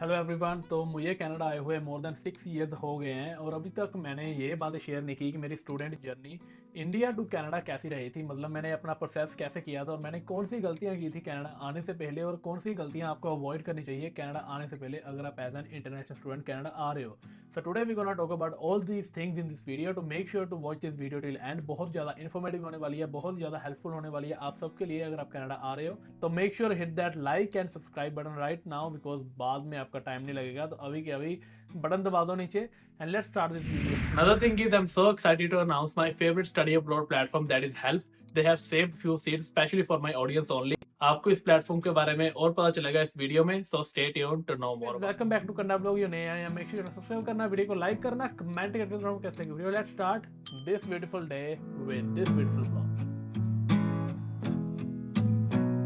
Hello everyone. तो मुझे Canada आए हुए मोर देन 6 इयर्स हो गए हैं और अभी तक मैंने ये बातें शेयर नहीं की कि मेरी student journey India to Canada कैसी रही थी। मतलब मैंने अपना प्रोसेस कैसे किया था और मैंने कौन सी गलतियां की थी कनाडा आने से पहले और कौन सी गलतियां आपको अवॉइड करनी चाहिए कनाडा आने से पहले अगर आप as an international student Canada आ रहे हो। So today we gonna talk about all these things in this video to make sure to watch this video till end. बहुत ज़्यादा इन्फॉर्मेटिव होने वाली है, बहुत ज़्यादा हेल्पफुल होने वाली है आप सबके लिए अगर आप कनाडा आ रहे हो। तो make sure hit that like and subscribe button right now because बाद में आपका टाइम नहीं लगेगा। तो अभी के अभी बटन दबा दो नीचे and let's start this video. Another thing is I'm so excited to announce my favorite study abroad platform that is Help. They have saved few seats especially for my audience only. आपको इस platform के बारे में और पता चलेगा इस video में, so stay tuned to no more. Welcome back to Canada blog. जो नए आए हैं मेक श्योर सब्सक्राइब करना, वीडियो को लाइक करना, कमेंट करके जरूर कैसे लगी video. Let's start this beautiful day with this beautiful blog.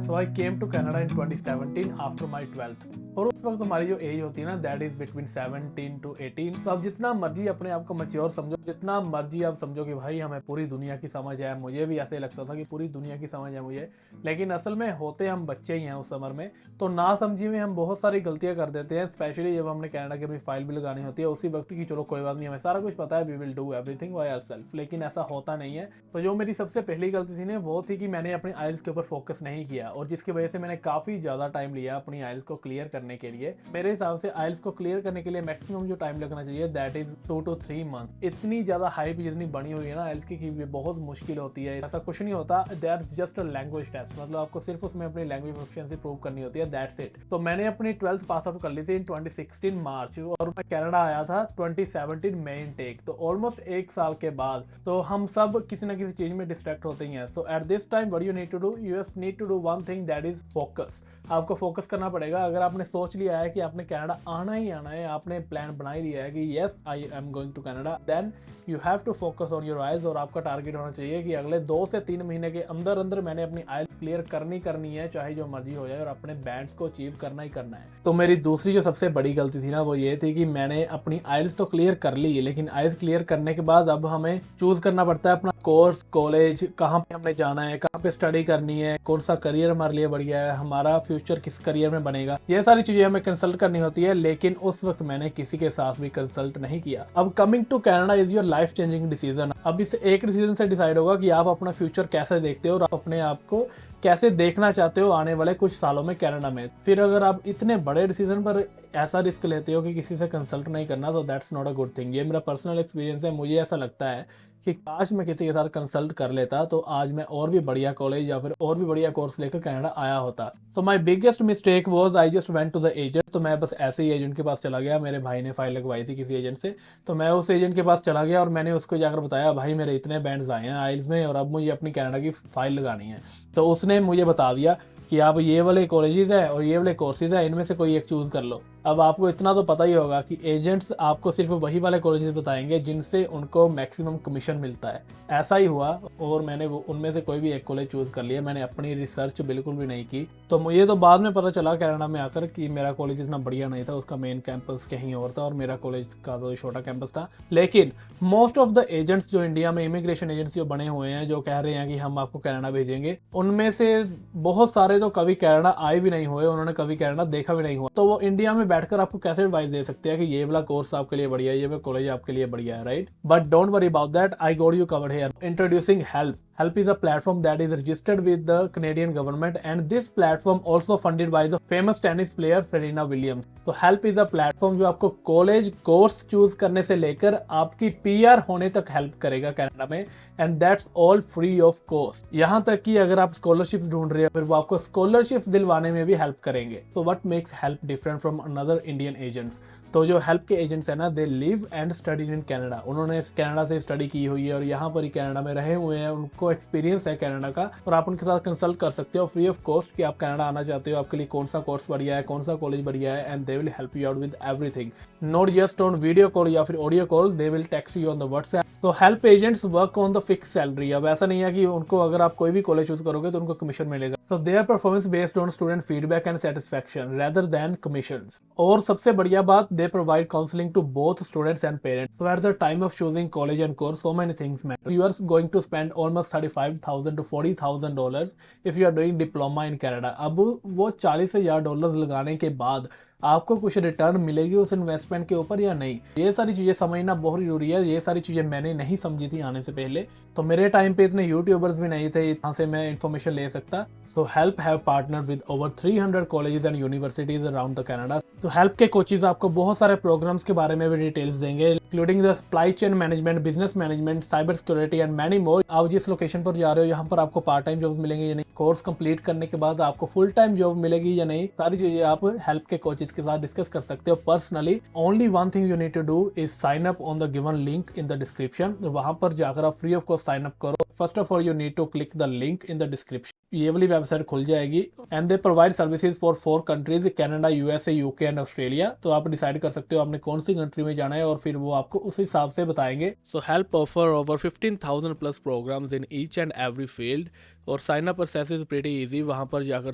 So I came to Canada in 2017 after my 12th। और उस वक्त हमारी जो एज होती है ना दैट इज बिटवीन 17 to 18। तो आप जितना मर्जी अपने आप को मैच्योर समझो, जितना मर्जी आप समझो कि भाई हमें पूरी दुनिया की समझ है, मुझे भी ऐसे लगता था कि पूरी दुनिया की समझ है मुझे, लेकिन असल में होते हम बच्चे ही हैं उस समर में। तो ना समझी में हम बहुत सारी गलतियां कर देते हैं, स्पेशली जब हमने कनाडा की अपनी फाइल भी लगानी होती है उसी वक्त की चलो कोई बात नहीं हमें सारा कुछ पता है, we will do everything by ourselves, लेकिन ऐसा होता नहीं है। तो जो मेरी सबसे पहली गलती थी ना वो थी कि मैंने अपनी आइल्स के ऊपर फोकस नहीं किया और जिसकी वजह से मैंने काफ़ी ज़्यादा टाइम लिया अपनी आइल्स को क्लियर करने के लिए। मेरे हिसाब से आइल्स को क्लियर करने के लिए मैक्सिमम जो टाइम लगना चाहिए दैट इज 2 to 3 मंथ। इतनी ज़्यादा हाइप जितनी बनी हुई है ना आइल्स की ये बहुत मुश्किल होती है, ऐसा कुछ नहीं होता। That is just a language test, मतलब आपको सिर्फ उसमें अपनी लैंग्वेज प्रोफिशिएंसी प्रूव करनी होती है, दैट्स इट। तो मैंने अपनी 12th पास आउट कर ली थी इन 2016 मार्च और मैं कनाडा आया था 2017 में इनटेक। तो ऑलमोस्ट एक साल के बाद तो हम सब किसी ना किसी चीज़ में डिस्ट्रैक्ट होते ही हैं। So at this time what you need to do, you just need to do one thing that is focus. आपको फोकस करना पड़ेगा। अगर आपने सोच लिया है कि आपने कनाडा आना ही आना है, आपने प्लान बना ही लिया है कि yes I am going to Canada, then you have to focus on your IELTS. और आपका टारगेट होना चाहिए कि अगले 2 से 3 महीने के अंदर अंदर मैंने अपनी आइल्स क्लियर करनी है, चाहे जो मर्जी हो जाए, और अपने बैंड्स को अचीव करना ही करना है। तो मेरी दूसरी जो सबसे बड़ी गलती थी ना वो ये थी कि मैंने अपनी आइल्स तो क्लियर कर ली, लेकिन आइल्स क्लियर करने के बाद अब हमें चूज करना पड़ता है अपना कोर्स, कॉलेज, कहाँ पे हमने जाना है, कहाँ पे स्टडी करनी है, कौन सा करियर हमारे लिए बढ़िया है, हमारा फ्यूचर किस करियर में बनेगा, ये सारी चीजें हमें कंसल्ट करनी होती है। लेकिन उस वक्त मैंने किसी के साथ भी कंसल्ट नहीं किया। अब coming to Canada is your life changing decision. अब इस एक डिसीजन से डिसाइड होगा कि आप अपना फ्यूचर कैसे देखते हो और आप अपने आप को कैसे देखना चाहते हो आने वाले कुछ सालों में कनाडा में। फिर अगर आप इतने बड़े डिसीजन पर ऐसा रिस्क लेते हो कि किसी से कंसल्ट नहीं करना, तो that's not a good thing. ये मेरा पर्सनल एक्सपीरियंस है। मुझे ऐसा लगता है कि काश मैं किसी के साथ कंसल्ट कर लेता तो आज मैं और भी बढ़िया कॉलेज या फिर और भी बढ़िया कोर्स लेकर कनाडा आया होता। तो my biggest mistake was I just went to the agent. तो मैं बस ऐसे ही एजेंट के पास चला गया, मेरे भाई ने फाइल लगवाई थी किसी एजेंट से, तो मैं उस एजेंट के पास चला गया और मैंने उसको जाकर बताया भाई मेरे इतने बैंड्स आए हैं आइल्स में और अब मुझे अपनी कनाडा की फाइल लगानी है। तो उसने मुझे बता दिया कि आप ये वाले कॉलेजेस हैं और ये वाले कोर्सेज हैं, इनमें से कोई एक चूज़ कर लो। अब आपको इतना तो पता ही होगा कि एजेंट्स आपको सिर्फ वही वाले कॉलेजेस बताएंगे जिनसे उनको मैक्सिमम कमीशन मिलता है। ऐसा ही हुआ और मैंने उनमें से कोई भी एक कॉलेज चूज़ कर लिया। मैंने अपनी रिसर्च बिल्कुल भी नहीं की। तो मुझे तो बाद में पता चला कनाडा में आकर कि मेरा कॉलेज इतना बढ़िया नहीं था, उसका मेन कैंपस कहीं और था और मेरा कॉलेज का तो छोटा कैंपस था। लेकिन मोस्ट ऑफ द एजेंट्स जो इंडिया में इमिग्रेशन एजेंट्स जो बने हुए हैं जो कह रहे हैं कि हम आपको कनाडा भेजेंगे, उनमें से बहुत सारे तो कभी कनाडा आए भी नहीं हुए, उन्होंने कभी कनाडा देखा भी नहीं हुआ। तो वो इंडिया में बैठकर आपको कैसे एडवाइस दे सकते हैं कि ये वाला कोर्स आपके लिए बढ़िया है, ये वाला कॉलेज आपके लिए बढ़िया है, right? But don't worry about that, I got you covered here. Introducing help. Help is a platform that is registered with the Canadian government and this platform also funded by the famous tennis player Serena Williams। तो Help is a platform जो आपको college course choose करने से लेकर आपकी PR होने तक help करेगा कनाडा में, and that's all free of cost. यहाँ तक कि अगर आप स्कॉलरशिप्स ढूंढ रहे हो फिर वो आपको स्कॉलरशिप्स दिलवाने में भी हेल्प करेंगे। तो what makes help different from another Indian agents? तो जो हेल्प के एजेंट्स है ना they live and study in Canada. उन्होंने कनाडा से स्टडी की हुई है और यहाँ पर ही कनाडा में रहे हुए हैं, उनको एक्सपीरियंस है कनाडा का, और आप उनके साथ कंसल्ट कर सकते हो फ्री ऑफ कॉस्ट कि आप कनाडा आना चाहते हो, आपके लिए कौन सा कोर्स बढ़िया है, कौन सा कॉलेज बढ़िया है, and they will help you out with everything. Not just on video call या फिर audio call, they will text you on the WhatsApp. तो help agents work on the fix salary. अब ऐसा नहीं है कि उनको अगर आप कोई भी कॉलेज चूज करोगे तो उनको कमीशन मिलेगा। So their performance based on student feedback and satisfaction rather than commissions. और सबसे बढ़िया बात, they provide counselling to both students and parents. So at the time of choosing college and course, so many things matter. You are going to spend almost $35,000 to $40,000 if you are doing diploma in Canada. अब वो $40,000 लगाने के बाद आपको कुछ return मिलेगी उस investment के ऊपर या नहीं। ये सारी चीज़ें समझना बहुत जरूरी है। ये सारी चीज़ें मैंने नहीं समझी थी आने से पहले, तो मेरे टाइम पे इतने यूट्यूबर्स भी नहीं थे जहाँ से मैं इन्फॉर्मेशन ले सकता। So help have partner with over 300 colleges and universities around the Canada. तो हेल्प के कोचेज आपको बहुत सारे प्रोग्राम्स के बारे में भी डिटेल्स देंगे, including the supply chain management, business management, cyber security and many more. आप जिस लोकेशन पर जा रहे हो यहाँ पर आपको पार्ट टाइम जॉब्स मिलेंगे या नहीं, कोर्स कंप्लीट करने के बाद आपको फुल टाइम जॉब मिलेगी या नहीं, सारी चीजें आप हेल्प के कोचेज के साथ डिस्कस कर सकते हो personally. Only one thing you need to do is sign up on the given link in the description. वहां पर जाकर आप free of cost sign up करो। First of all you need to click the link in the description. ये वाली website खुल जाएगी and they provide services for 4 countries, Canada, USA, UK and Australia. तो आप डिसाइड कर सकते हो आपने कौन सी कंट्री में जाना है और फिर वो आपको उस हिसाब से बताएंगे। So help offer over 15,000 plus programmes in each and every field और sign up process is pretty easy. वहाँ पर जाकर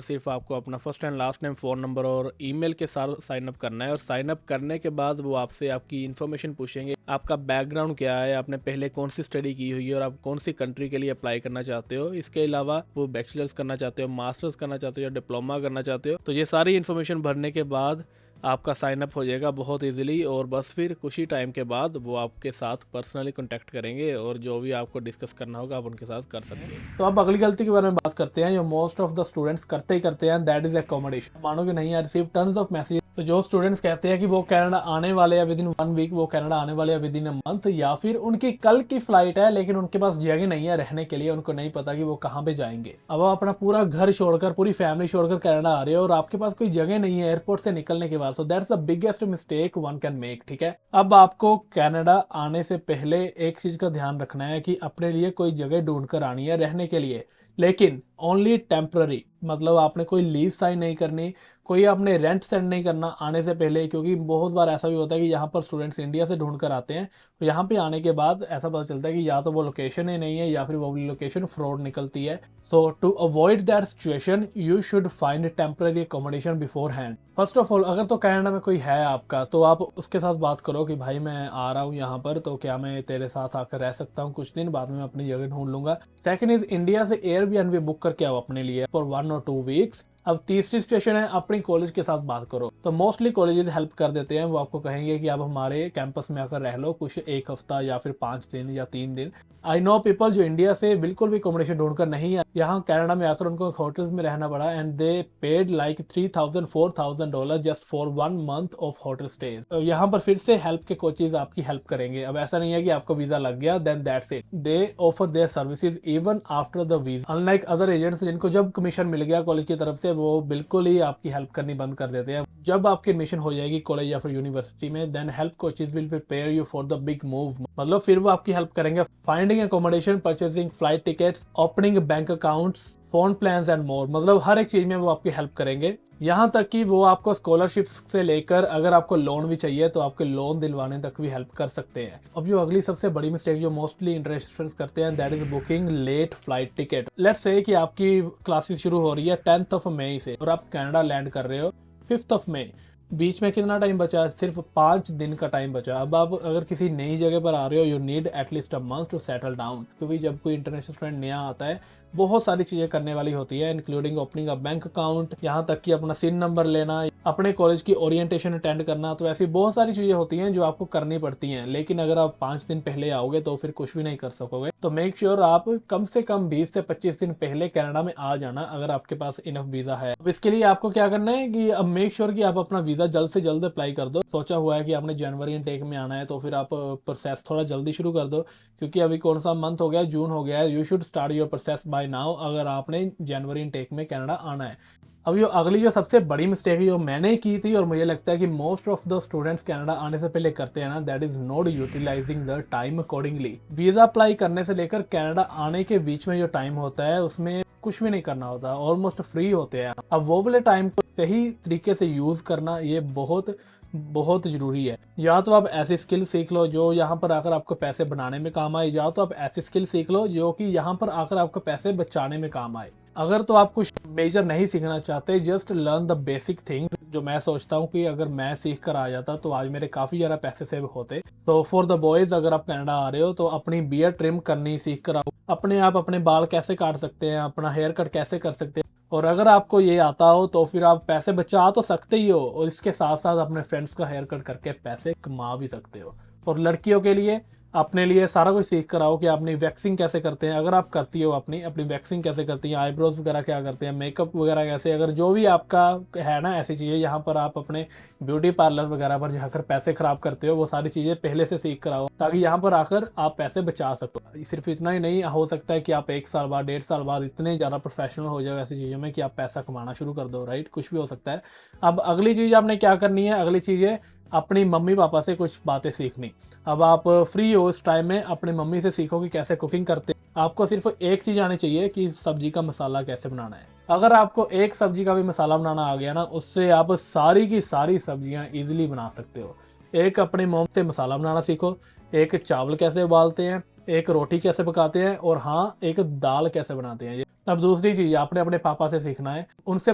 सिर्फ आपको अपना first and last name, phone number और ईमेल के साथ साइन अप करना है और साइन अप करने के बाद वो आपसे आपकी इन्फॉर्मेशन पूछेंगे, आपका बैकग्राउंड क्या है, आपने पहले कौन सी स्टडी की हुई है और आप कौन सी कंट्री के लिए अप्लाई करना चाहते हो। इसके अलावा वो बैचलर्स करना चाहते हो, मास्टर्स करना चाहते हो या डिप्लोमा करना चाहते हो। तो ये सारी इन्फॉर्मेशन भरने के बाद आपका साइन अप हो जाएगा बहुत इजीली और बस फिर कुछ ही टाइम के बाद वो आपके साथ पर्सनली कांटेक्ट करेंगे और जो भी आपको डिस्कस करना होगा आप उनके साथ कर सकते हैं। तो अब अगली गलती के बारे में बात करते हैं जो मोस्ट ऑफ द स्टूडेंट्स करते ही करते हैं, दैट इज एकोमोडेशन। मानोगे नहीं, I receive tons of message. तो जो स्टूडेंट्स कहते हैं कि वो कनाडा आने वाले या विद इन 1 वीक, वो कनाडा आने वाले या विद इन अ मंथ, या फिर उनकी कल की फ्लाइट है लेकिन उनके पास जगह नहीं है रहने के लिए, उनको नहीं पता कि वो कहाँ पे जाएंगे। अब आप अपना पूरा घर छोड़कर, पूरी फैमिली छोड़कर कनाडा आ रहे हो और आपके पास कोई जगह नहीं है एयरपोर्ट से निकलने के बाद। So that's the biggest mistake one can make. ठीक है, अब आपको कनाडा आने से पहले एक चीज का ध्यान रखना है कि अपने लिए कोई जगह ढूंढ कर आनी है रहने के लिए, लेकिन ओनली टेम्पररी। मतलब आपने कोई लीव साइन नहीं करनी, कोई आपने रेंट सेंड नहीं करना आने से पहले, क्योंकि बहुत बार ऐसा भी होता है कि यहाँ पर स्टूडेंट्स इंडिया से ढूंढ कर आते हैं तो यहाँ पे आने के बाद ऐसा पता चलता है कि या तो वो लोकेशन ही नहीं है या फिर वो लोकेशन फ्रॉड निकलती है। So to avoid that situation you should find temporary accommodation beforehand. First of all, अगर तो कनाडा में कोई है आपका तो आप उसके साथ बात करो कि भाई मैं आ रहा हूँ यहाँ पर, तो क्या मैं तेरे साथ आकर रह सकता हूँ कुछ दिन, बाद में अपनी जगह ढूंढ लूंगा। सेकंड इज इंडिया से एयरबीएनबी बुक करके आओ अपने लिए फॉर 1 और 2 वीक्स। अब तीसरी सिचुएशन है अपनी कॉलेज के साथ बात करो। तो मोस्टली कॉलेजेस हेल्प कर देते हैं, वो आपको कहेंगे कि आप हमारे कैंपस में आकर रह लो कुछ 1 हफ्ता या फिर 5 दिन या 3 दिन। आई नो पीपल जो इंडिया से बिल्कुल भी अकोमोडेशन ढूंढकर नहीं है, यहाँ कनाडा में आकर उनको होटल्स में रहना पड़ा and they paid like $3,000-4,000 just for 1 month of hotel stage. तो यहाँ पर फिर से हेल्प के कोचेज आपकी हेल्प करेंगे। अब ऐसा नहीं है कि आपको वीजा लग गया then that's it, they offer their services even after the visa. Unlike other agents जिनको जब कमीशन मिल गया कॉलेज की तरफ से, वो बिल्कुल ही आपकी हेल्प करनी बंद कर देते हैं। जब आपकी एडमिशन हो जाएगी कॉलेज या फिर यूनिवर्सिटी में, then help coaches will prepare you for the big move. मतलब फिर वो आपकी हेल्प करेंगे finding accommodation, purchasing flight tickets, opening bank accounts, phone plans and more. मतलब हर एक चीज में वो आपकी हेल्प करेंगे, यहाँ तक कि वो आपको स्कॉलरशिप्स से लेकर अगर आपको लोन भी चाहिए तो आपके लोन दिलवाने तक भी हेल्प कर सकते हैं। अब जो अगली सबसे बड़ी मिस्टेक जो मोस्टली इंटरेस्टेड करते हैं, that is booking late flight ticket. Let's say कि आपकी क्लासेस शुरू हो रही है 10th मई से और आप कनाडा लैंड कर रहे हो 5 मई। बीच में कितना टाइम बचा? सिर्फ 5 दिन का टाइम बचा। अब आप अगर किसी नई जगह पर आ रहे हो, you need at least a month to settle down, क्योंकि जब कोई इंटरनेशनल स्टूडेंट नया आता है बहुत सारी चीजें करने वाली होती है, including opening a bank account, यहाँ तक कि अपना सिन नंबर लेना, अपने कॉलेज की ओरिएंटेशन अटेंड करना। तो ऐसी बहुत सारी चीजें होती हैं जो आपको करनी पड़ती हैं, लेकिन अगर आप 5 दिन पहले आओगे तो फिर कुछ भी नहीं कर सकोगे। तो मेक श्योर आप कम से कम 20 से 25 दिन पहले कनाडा में आ जाना अगर आपके पास इनफ वीजा है। अब इसके लिए आपको क्या करना है कि अब मेक श्योर कि आप अपना वीजा जल्द से जल्द अप्लाई कर दो। सोचा हुआ है कि आपने जनवरी इनटेक में आना है तो फिर आप प्रोसेस थोड़ा जल्दी शुरू कर दो, क्योंकि अभी कौन सा मंथ हो गया, जून हो गया है। You should start your process by now अगर आपने जनवरी इनटेक में कनाडा आना है। अब जो अगली जो सबसे बड़ी मिस्टेक है जो मैंने की थी और मुझे लगता है कि most of the students Canada आने से पहले करते हैं ना, that is not utilising the time accordingly. Visa apply करने से लेकर कनाडा आने के बीच में जो टाइम होता है उसमें कुछ भी नहीं करना होता, ऑलमोस्ट फ्री होते हैं। अब वो वाले टाइम को सही तरीके से यूज करना ये बहुत बहुत जरूरी है। या तो आप ऐसी स्किल सीख लो जो यहाँ पर आकर आपको पैसे बनाने में काम आए, या तो आप ऐसी स्किल सीख लो जो कि यहाँ पर आकर आपको पैसे बचाने में काम आए। अगर तो आप कुछ मेजर नहीं सीखना चाहते, just learn the basic things, जो मैं सोचता हूँ कि अगर मैं सीख कर आ जाता तो आज मेरे काफी ज्यादा पैसे सेव होते। सो फॉर द बॉयज, अगर आप कनाडा आ रहे हो तो अपनी बियर ट्रिम करनी सीख कर आओ। अपने आप अपने बाल कैसे काट सकते हैं, अपना हेयर कट कैसे कर सकते हैं, और अगर आपको ये आता हो तो फिर आप पैसे बचा तो सकते ही हो और इसके साथ साथ अपने फ्रेंड्स का हेयर कट करके पैसे कमा भी सकते हो। और लड़कियों के लिए अपने लिए सारा कुछ सीख कर आओ कि अपनी वैक्सिंग कैसे करते हैं, अगर आप करती हो अपनी अपनी वैक्सिंग कैसे करती हैं, आईब्रोज वगैरह क्या करते हैं, मेकअप वगैरह कैसे, अगर जो भी आपका है ना ऐसी चीज़ें यहाँ पर आप अपने ब्यूटी पार्लर वगैरह पर जाकर पैसे खराब करते हो, वो सारी चीज़ें पहले से सीख कर आओ ताकि यहाँ पर आकर आप पैसे बचा सको। सिर्फ इतना ही नहीं, हो सकता है कि आप 1 साल बाद 1.5 साल बाद इतने ज़्यादा प्रोफेशनल हो जाओ ऐसी चीज़ों में कि आप पैसा कमाना शुरू कर दो, राइट, कुछ भी हो सकता है। अब अगली चीज़ आपने क्या करनी है, अगली चीज़ है अपनी मम्मी पापा से कुछ बातें सीखनी। अब आप फ्री हो इस टाइम में, अपनी मम्मी से सीखो कि कैसे कुकिंग करते हैं। आपको सिर्फ एक चीज़ आनी चाहिए कि सब्जी का मसाला कैसे बनाना है। अगर आपको एक सब्जी का भी मसाला बनाना आ गया ना, उससे आप सारी की सारी सब्जियां इजीली बना सकते हो। एक अपनी मम्मी से मसाला बनाना सीखो, एक चावल कैसे उबालते हैं, एक रोटी कैसे पकाते हैं, और हाँ, एक दाल कैसे बनाते हैं। अब दूसरी चीज़ आपने अपने पापा से सीखना है। उनसे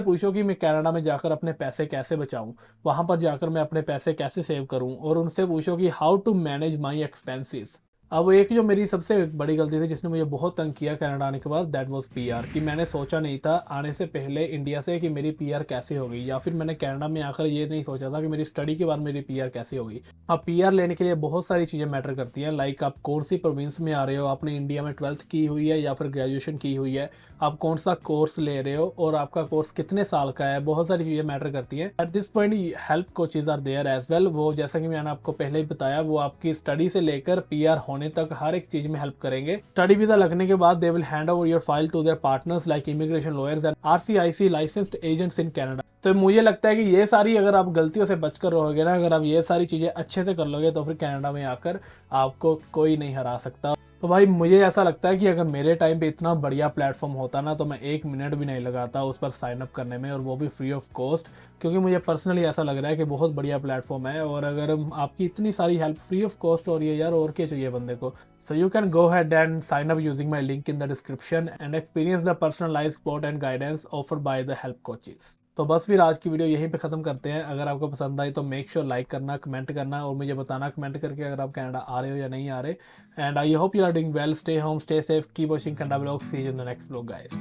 पूछो कि मैं कनाडा में जाकर अपने पैसे कैसे बचाऊं, वहां पर जाकर मैं अपने पैसे कैसे सेव करूं, और उनसे पूछो कि how to manage my expenses. अब एक जो मेरी सबसे बड़ी गलती थी जिसने मुझे बहुत तंग किया कनाडा आने के बाद, दैट वाज पीआर। कि मैंने सोचा नहीं था आने से पहले इंडिया से कि मेरी पीआर कैसे होगी, या फिर मैंने कनाडा में आकर ये नहीं सोचा था कि मेरी स्टडी के बाद मेरी पीआर कैसे होगी। अब पीआर लेने के लिए बहुत सारी चीज़ें मैटर करती हैं, लाइक आप कौन सी प्रोविंस में आ रहे हो, आपने इंडिया में 12th की हुई है या फिर ग्रेजुएशन की हुई है, आप कौन सा कोर्स ले रहे हो और आपका कोर्स कितने साल का है, बहुत सारी चीज़ें मैटर करती हैं। At this point help coaches are there as well. वो जैसा कि मैंने आपको पहले ही बताया, वो आपकी स्टडी से लेकर पीआर होने तक हर एक चीज में हेल्प करेंगे। स्टडी वीजा लगने के बाद they will hand over your file to their partners like immigration lawyers and RCIC licensed agents in Canada. तो मुझे लगता है कि ये सारी अगर आप गलतियों से बचकर रहोगे ना, अगर आप ये सारी चीज़ें अच्छे से कर लोगे तो फिर कनाडा में आकर आपको कोई नहीं हरा सकता। तो भाई मुझे ऐसा लगता है कि अगर मेरे टाइम पे इतना बढ़िया प्लेटफॉर्म होता ना, तो मैं 1 मिनट भी नहीं लगाता उस पर साइन अप करने में, और वो भी फ्री ऑफ कॉस्ट। क्योंकि मुझे पर्सनली ऐसा लग रहा है कि बहुत बढ़िया प्लेटफॉर्म है, और अगर आपकी इतनी सारी हेल्प फ्री ऑफ कॉस्ट हो रही है यार, और क्या चाहिए बंदे को। So you can go ahead and sign up using my link in the description and experience the personalized support and guidance offered by the help coaches। तो बस फिर आज की वीडियो यहीं पे ख़त्म करते हैं। अगर आपको पसंद आई तो मेक श्योर लाइक करना, कमेंट करना, और मुझे बताना कमेंट करके अगर आप कनाडा आ रहे हो या नहीं आ रहे। And I hope you are doing well, stay home, stay safe, keep watching Canada blog, see you in the next blog guys.